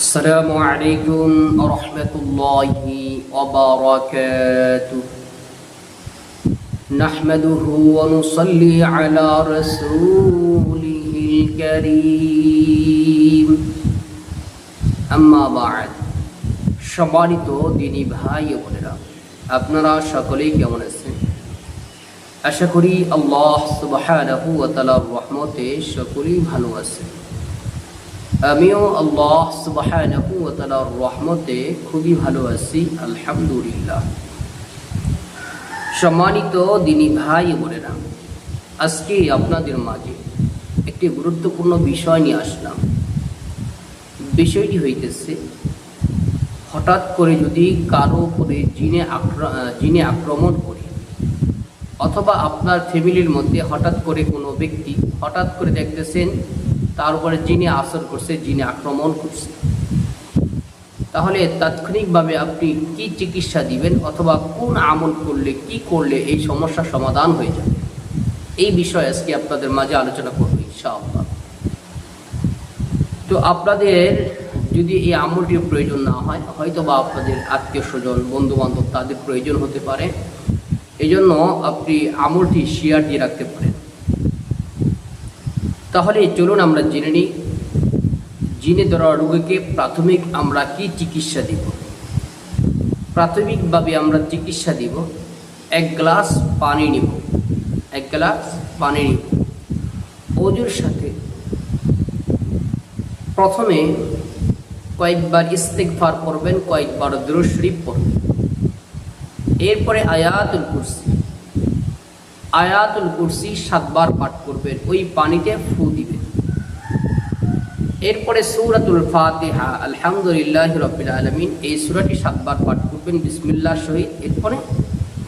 السلام عليكم ورحمة الله وبركاته نحمده ونصلي على رسوله الكريم أما بعد সম্মানিত দিনী ভাই ও বোনেরা, আপনারা সকলেই কেমন আছেন? আশা করি আল্লাহ সুবহানাহু ওয়া তাআলার রহমতে সকলেই ভালো আছেন। আমিও আল্লাহ সুবহানাহু ওয়া তাআলার রহমতে খুবই ভালো আছি, আলহামদুলিল্লাহ। সম্মানিত দিনী ভাই ও বোনেরা, আজকে আপনাদের মাঝে একটি গুরুত্বপূর্ণ বিষয় নিয়ে আসলাম। বিষয়টি হইতেছে, হঠাৎ করে যদি কারো উপরে জিনে আক্রমণ করে, অথবা আপনার ফ্যামিলির মধ্যে হঠাৎ করে কোনো ব্যক্তি হঠাৎ করে দেখতেছেন তার উপরে জিনে আসর করছে, জিনে আক্রমণ করছে, তাহলে তাৎক্ষণিকভাবে আপনি কি চিকিৎসা দিবেন, অথবা কোন আমল করলে কি করলে এই সমস্যার সমাধান হয়ে যাবে, এই বিষয়ে আজকে আপনাদের মাঝে আলোচনা করব ইনশাআল্লাহ। তো আপনাদের যদি এই আমলটির প্রয়োজন না হয়, হয়তো বা আপনাদের আত্মীয় স্বজন বন্ধু বান্ধব তাদের প্রয়োজন হতে পারে, এই জন্য আপনি আমলটি শেয়ার দিয়ে রাখতে পারেন। তাহলে চলুন আমরা জেনে নিই, জিনে ধরা রোগীকে প্রাথমিক আমরা কি চিকিৎসা দিব। প্রাথমিকভাবে আমরা চিকিৎসা দিব, এক গ্লাস পানি নিব, ওজুর সাথে প্রথমে কয়েকবার ইস্তিগফার করবেন, কয়েকবার দুরূদ শরীফ পড়বেন। এরপরে আয়াতুল কুরসি 7 বার পাঠ করবেন, ওই পানিতে ফু দিবেন। এরপরে সূরাতুল ফাতিহা, আলহামদুলিল্লাহি রাব্বিল আলামিন, এই সূরাটি 7 বার পাঠ করবেন বিসমিল্লাহর সহিত, এরপরে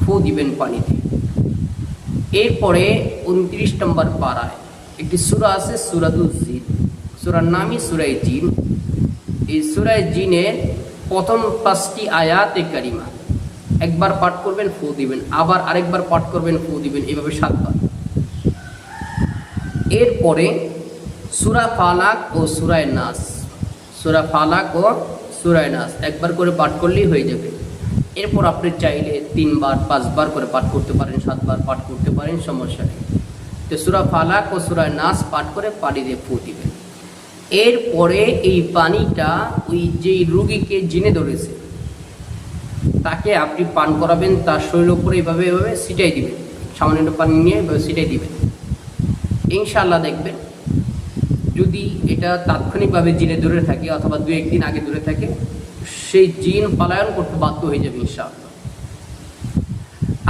ফু দিবেন পানিতে। এরপরে 29 নম্বর পারায় একটি সূরা আছে, সূরাতুল জিন, সূরার নামই সূরা জিন। এই সূরা জিনের প্রথম 5টি আয়াতে কারিমা একবার পাঠ করবেন, ফু দিবেন, আবার আরেকবার পাঠ করবেন, ফু দিবেন, এভাবে 7 বার। এরপরে সূরা ফালাক ও সূরা নাস একবার করে পাঠ করলেই হয়ে যাবে। এরপর আপনি চাইলে 3 বার 5 বার করে পাঠ করতে পারেন, 7 বার পাঠ করতে পারেন, সমস্যা নেই। তো সূরা ফালাক ও সূরা নাস পাঠ করে পানি দিয়ে ফু দিবেন। এরপরে এই পানিটা ওই যে রোগীকে জিনে ধরেছে তাকে আপনি পান করাবেন, তার শরীরের উপরে এভাবে ছিটাই দিবেন, সামান্য একটু পানি নিয়ে এভাবে ছিটাই দিবেন। ইনশাআল্লাহ দেখবেন, যদি এটা তাৎক্ষণিকভাবে জিনে দূরে থাকে অথবা 2-1 দিন আগে দূরে থাকে, সেই জিন পলায়ন করতে বাধ্য হয়ে যাবে ইনশাআল্লাহ।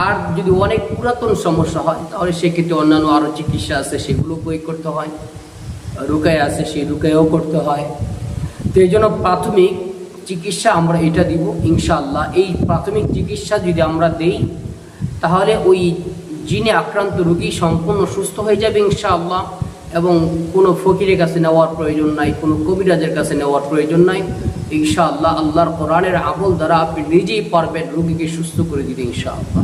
আর যদি অনেক পুরাতন সমস্যা হয়, তাহলে সেক্ষেত্রে অন্যান্য আরও চিকিৎসা আছে, সেগুলো প্রয়োগ করতে হয়। রুকায়া আছে, সেই রুকায়াও করতে হয়। তো এই জন্য প্রাথমিক চিকিৎসা আমরা এটা দিব ইনশাআল্লাহ। এই প্রাথমিক চিকিৎসা যদি আমরা দেই, তাহলে ওই জিনে আক্রান্ত রোগী সম্পূর্ণ সুস্থ হয়ে যাবে ইনশাআল্লাহ, এবং কোনো ফকিরের কাছে নেওয়ার প্রয়োজন নাই, কোনো কবিরাজের কাছে নেওয়ার প্রয়োজন নাই ইনশাআল্লাহ। আল্লাহর কোরআনের আমল দ্বারা আপনি নিজেই পারবেন রোগীকে সুস্থ করে দিতে ইনশাআল্লাহ।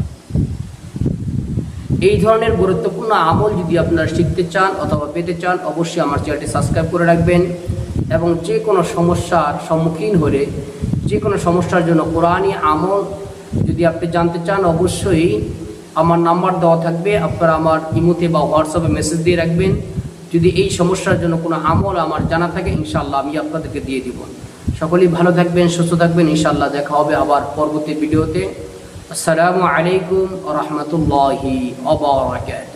এই ধরনের গুরুত্বপূর্ণ আমল যদি আপনারা শিখতে চান অথবা পেতে চান, অবশ্যই আমার চ্যানেলটি সাবস্ক্রাইব করে রাখবেন। এবং যে কোনো সমস্যার সম্মুখীন হলে, যে কোনো সমস্যার জন্য কোরআনী আমল যদি আপনি জানতে চান, অবশ্যই আমার নাম্বার দেওয়া থাকবে, আপনারা আমার ইমোতে বা হোয়াটসঅ্যাপে মেসেজ দিয়ে রাখবেন। যদি এই সমস্যার জন্য কোনো আমল আমার জানা থাকে, ইনশাআল্লাহ আমি আপনাদেরকে দিয়ে দিব। সকলেই ভালো থাকবেন, সুস্থ থাকবেন, ইনশাআল্লাহ দেখা হবে আবার পরবর্তী ভিডিওতে। আসসালামু আলাইকুম ওয়া রাহমাতুল্লাহি ওয়া বারাকাতুহু।